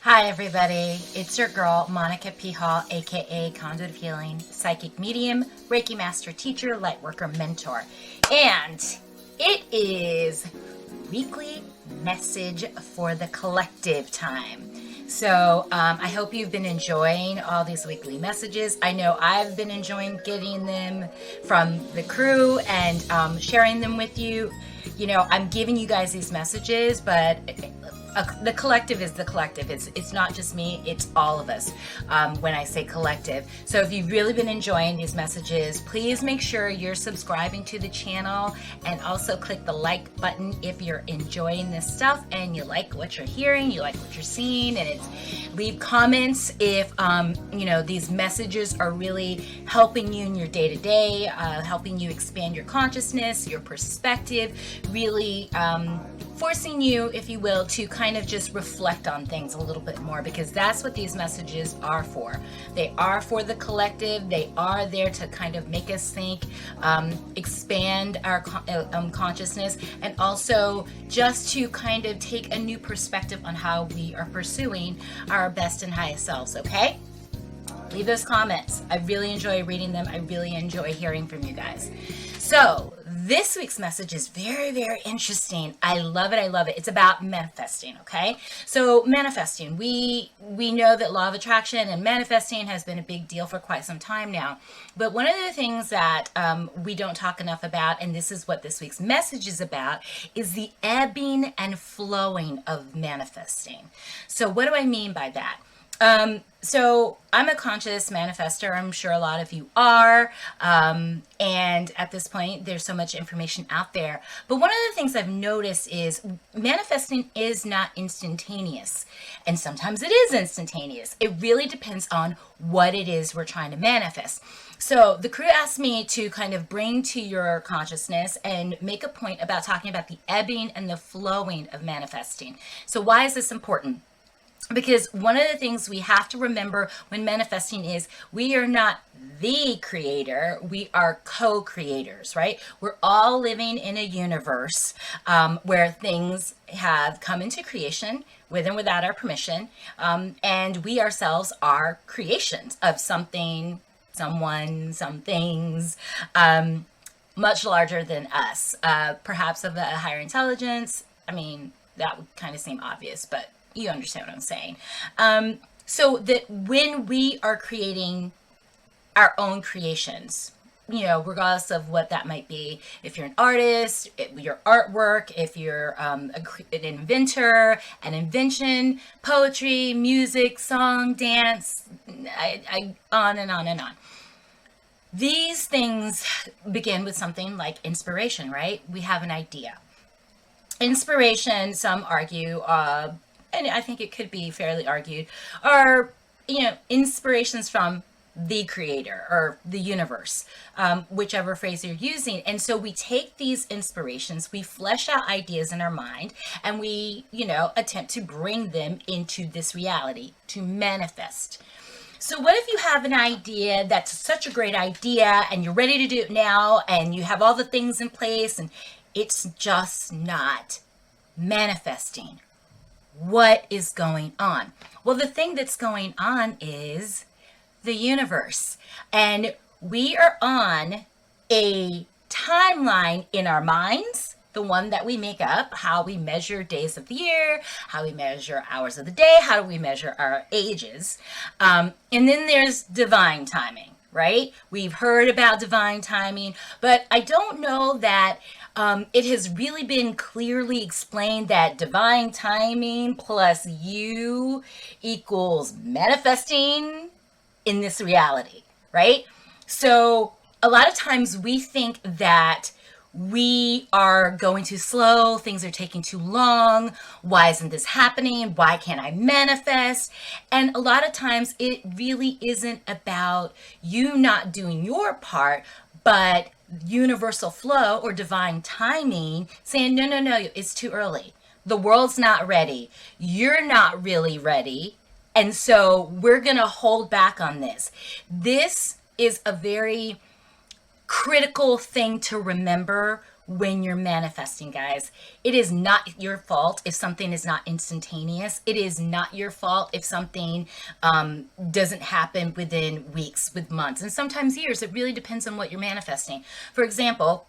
Hi, everybody. It's your girl, Monica P. Hall, aka Conduit of Healing, Psychic Medium, Reiki Master Teacher, Lightworker Mentor. And it is weekly message for the collective time. So I hope you've been enjoying all these weekly messages. I know I've been enjoying getting them from the crew and sharing them with you. You know, I'm giving you guys these messages, but the collective is the collective. It's not just me, it's all of us when I say collective. So if you've really been enjoying these messages, please make sure you're subscribing to the channel and also click the like button if you're enjoying this stuff and you like what you're hearing, you like what you're seeing, and leave comments if these messages are really helping you in your day-to-day, helping you expand your consciousness, your perspective, really forcing you, if you will, to kind of just reflect on things a little bit more, because that's what these messages are for. They are for the collective. They are there to kind of make us think, expand our consciousness, and also just to kind of take a new perspective on how we are pursuing our best and highest selves, okay? Leave those comments. I really enjoy reading them. I really enjoy hearing from you guys. So this week's message is very, very interesting. I love it. I love it. It's about manifesting, okay? So manifesting, we know that law of attraction and manifesting has been a big deal for quite some time now. But one of the things that we don't talk enough about, and this is what this week's message is about, is the ebbing and flowing of manifesting. So what do I mean by that? So I'm a conscious manifester. I'm sure a lot of you are. And at this point, there's so much information out there. But one of the things I've noticed is manifesting is not instantaneous. And sometimes it is instantaneous. It really depends on what it is we're trying to manifest. So the crew asked me to kind of bring to your consciousness and make a point about talking about the ebbing and the flowing of manifesting. So why is this important? Because one of the things we have to remember when manifesting is we are not the creator, we are co-creators, right? We're all living in a universe where things have come into creation with and without our permission. And we ourselves are creations of something, someone, some things, much larger than us, perhaps of a higher intelligence. I mean, that would kind of seem obvious, but you understand what I'm saying. So that when we are creating our own creations, you know, regardless of what that might be, if you're an artist, your artwork, if you're an inventor, an invention, poetry, music, song, dance, on and on and on. These things begin with something like inspiration, right? We have an idea. Inspiration, some argue, and I think it could be fairly argued, are, inspirations from the creator or the universe, whichever phrase you're using. And so we take these inspirations, we flesh out ideas in our mind, and we, attempt to bring them into this reality, to manifest. So what if you have an idea that's such a great idea and you're ready to do it now and you have all the things in place and it's just not manifesting? What is going on? Well, the thing that's going on is the universe. And we are on a timeline in our minds, the one that we make up, how we measure days of the year, how we measure hours of the day, how do we measure our ages. And then there's divine timing, right? We've heard about divine timing, but I don't know that it has really been clearly explained that divine timing plus you equals manifesting in this reality, right? So a lot of times we think that we are going too slow, things are taking too long, why isn't this happening, why can't I manifest? And a lot of times it really isn't about you not doing your part, but universal flow or divine timing saying, no, it's too early. The world's not ready. You're not really ready. And so we're going to hold back on this. This is a very critical thing to remember when you're manifesting, guys. It is not your fault if something is not instantaneous. It is not your fault if something doesn't happen within weeks, with months, and sometimes years. It really depends on what you're manifesting. For example,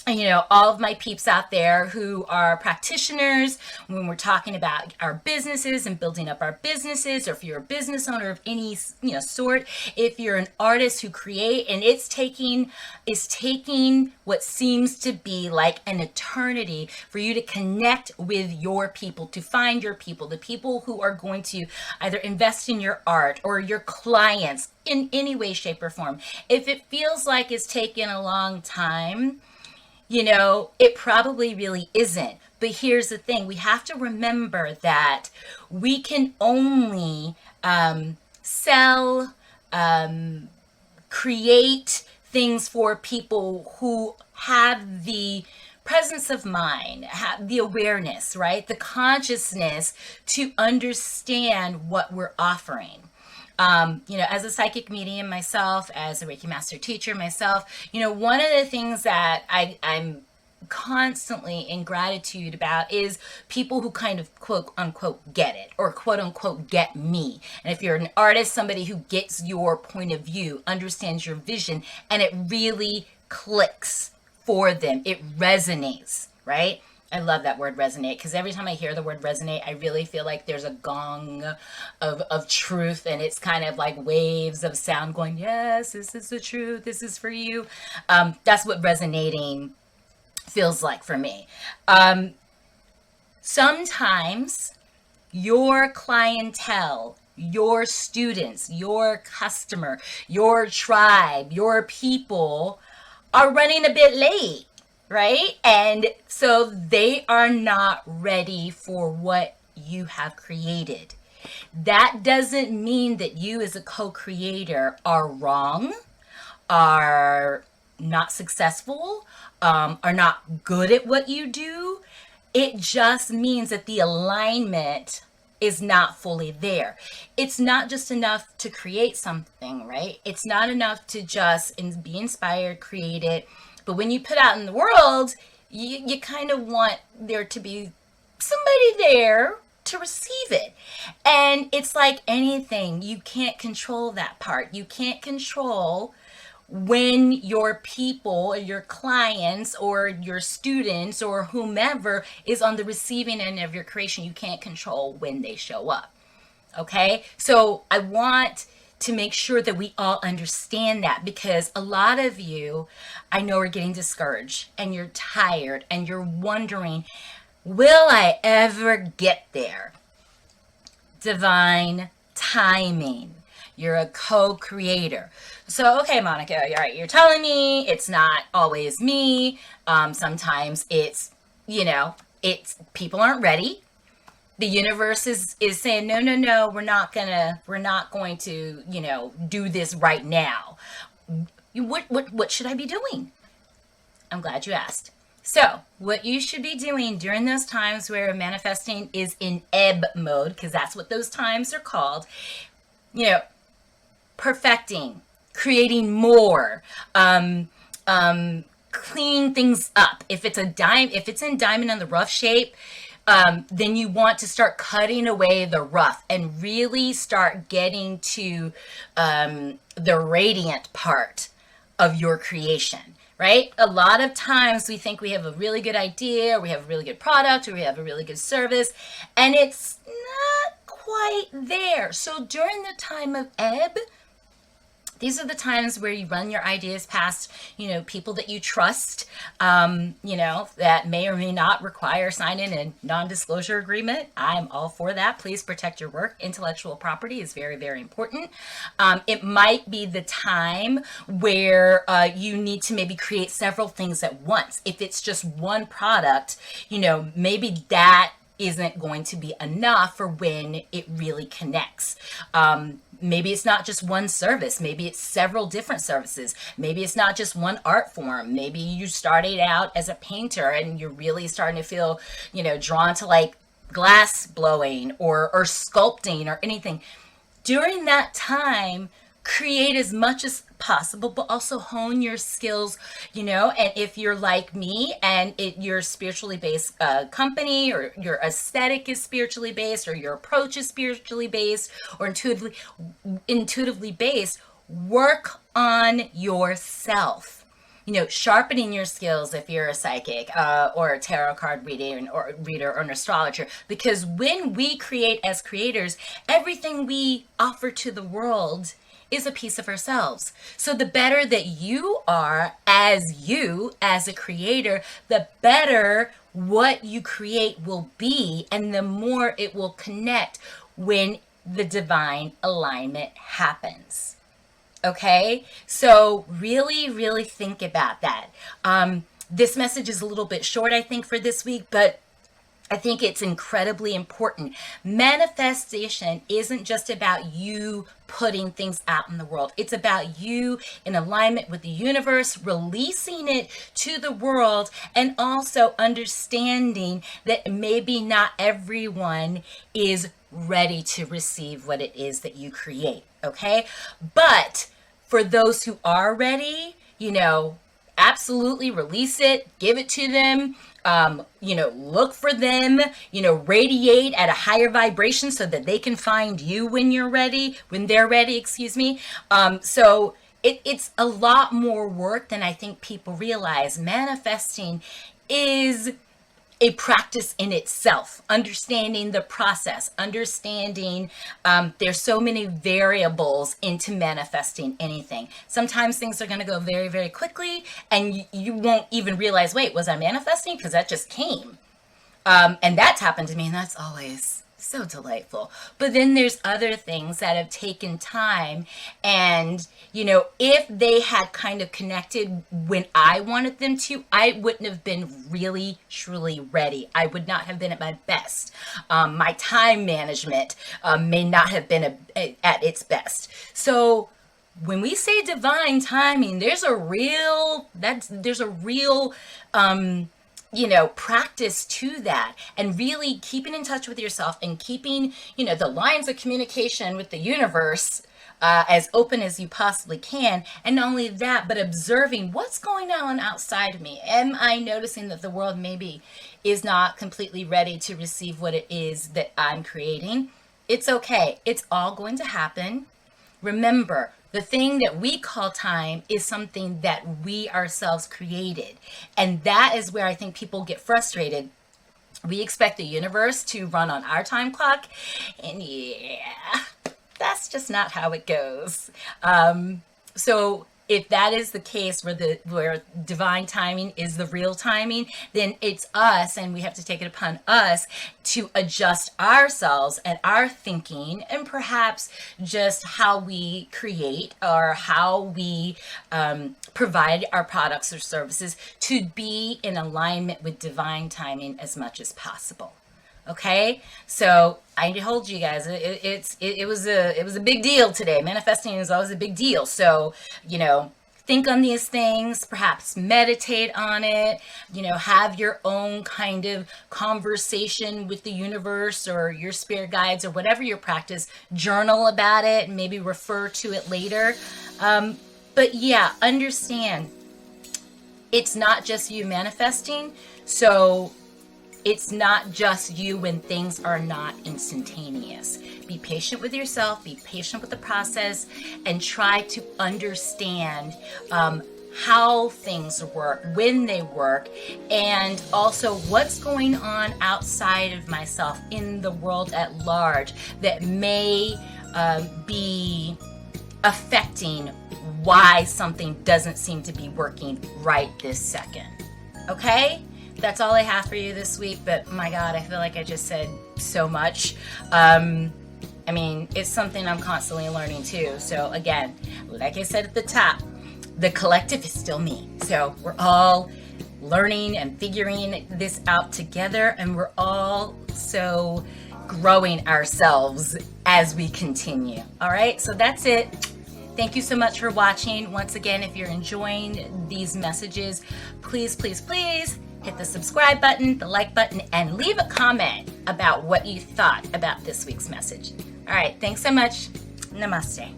all of my peeps out there who are practitioners, when we're talking about our businesses and building up our businesses, or if you're a business owner of any, sort, if you're an artist who create, and it's taking what seems to be like an eternity for you to connect with your people, to find your people, the people who are going to either invest in your art or your clients in any way, shape, or form. If it feels like it's taken a long time, it probably really isn't. But here's the thing. We have to remember that we can only sell, create things for people who have the presence of mind, have the awareness, right? The consciousness to understand what we're offering. As a psychic medium myself, as a Reiki master teacher myself, one of the things that I'm constantly in gratitude about is people who kind of quote unquote get it, or quote unquote get me. And if you're an artist, somebody who gets your point of view, understands your vision, and it really clicks for them, it resonates, right? I love that word resonate, because every time I hear the word resonate, I really feel like there's a gong of truth, and it's kind of like waves of sound going, yes, this is the truth, this is for you. That's what resonating feels like for me. Sometimes your clientele, your students, your customer, your tribe, your people are running a bit late, right? And so they are not ready for what you have created. That doesn't mean that you as a co-creator are wrong, are not successful, are not good at what you do. It just means that the alignment is not fully there. It's not just enough to create something, right? It's not enough to just be inspired, create it. But when you put out in the world, you kind of want there to be somebody there to receive it. And it's like anything, you can't control that part. You can't control when your people or your clients or your students or whomever is on the receiving end of your creation. You can't control when they show up. Okay? So I want to make sure that we all understand that, because a lot of you, I know, are getting discouraged and you're tired and you're wondering, will I ever get there? Divine timing. You're a co-creator. So, okay, Monica, all right, you're telling me it's not always me. Sometimes it's people aren't ready. The universe is saying, no, we're not going to, do this right now. What should I be doing? I'm glad you asked. So what you should be doing during those times where manifesting is in ebb mode, because that's what those times are called, perfecting, creating more, clean things up. If it's in diamond in the rough shape, then you want to start cutting away the rough and really start getting to the radiant part of your creation, right? A lot of times we think we have a really good idea, or we have a really good product, or we have a really good service, and it's not quite there. So during the time of ebb, these are the times where you run your ideas past, people that you trust, that may or may not require signing a non-disclosure agreement. I'm all for that. Please protect your work. Intellectual property is very, very important. It might be the time where you need to maybe create several things at once. If it's just one product, maybe that isn't going to be enough for when it really connects. Maybe it's not just one service. Maybe it's several different services. Maybe it's not just one art form. Maybe you started out as a painter and you're really starting to feel, drawn to like glass blowing or sculpting or anything. During that time, create as much as possible, but also hone your skills, and if you're like me and you're spiritually based company, or your aesthetic is spiritually based, or your approach is spiritually based, or intuitively based, work on yourself. Sharpening your skills if you're a psychic, or a tarot card reader, or an astrologer. Because when we create as creators, everything we offer to the world is a piece of ourselves. So the better that you are as a creator, the better what you create will be, and the more it will connect when the divine alignment happens. Okay, so really, really think about that. This message is a little bit short, I think, for this week, but I think it's incredibly important. Manifestation isn't just about you putting things out in the world. It's about you in alignment with the universe, releasing it to the world, and also understanding that maybe not everyone is ready to receive what it is that you create. Okay, but for those who are ready, absolutely release it, give it to them, look for them, radiate at a higher vibration so that they can find you when they're ready, excuse me. So it's a lot more work than I think people realize. Manifesting is a practice in itself, understanding the process, understanding there's so many variables into manifesting anything. Sometimes things are going to go very, very quickly, and you won't even realize, wait, was I manifesting? Because that just came. And that's happened to me, and that's always so delightful. But then there's other things that have taken time, and if they had kind of connected when I wanted them to, I wouldn't have been really truly ready. I would not have been at my best. My time management may not have been at its best. So when we say divine timing, there's a real practice to that, and really keeping in touch with yourself, and keeping, the lines of communication with the universe as open as you possibly can. And not only that, but observing what's going on outside of me. Am I noticing that the world maybe is not completely ready to receive what it is that I'm creating? It's okay. It's all going to happen. Remember, the thing that we call time is something that we ourselves created. And that is where I think people get frustrated. We expect the universe to run on our time clock, and that's just not how it goes. So if that is the case, where divine timing is the real timing, then it's us, and we have to take it upon us to adjust ourselves and our thinking, and perhaps just how we create, or how we provide our products or services, to be in alignment with divine timing as much as possible. Okay, so I told you guys it was a big deal today. Manifesting is always a big deal. So think on these things, perhaps meditate on it, have your own kind of conversation with the universe or your spirit guides or whatever your practice. Journal about it and maybe refer to it later. But yeah, understand it's not just you manifesting. So it's not just you when things are not instantaneous. Be patient with yourself, be patient with the process, and try to understand how things work, when they work, and also what's going on outside of myself in the world at large that may be affecting why something doesn't seem to be working right this second. Okay? That's all I have for you this week, but my God, I feel like I just said so much. It's something I'm constantly learning too. So again, like I said at the top, the collective is still me. So we're all learning and figuring this out together, and we're all so growing ourselves as we continue. All right, so that's it. Thank you so much for watching. Once again, if you're enjoying these messages, please, please, please hit the subscribe button, the like button, and leave a comment about what you thought about this week's message. All right, thanks so much. Namaste.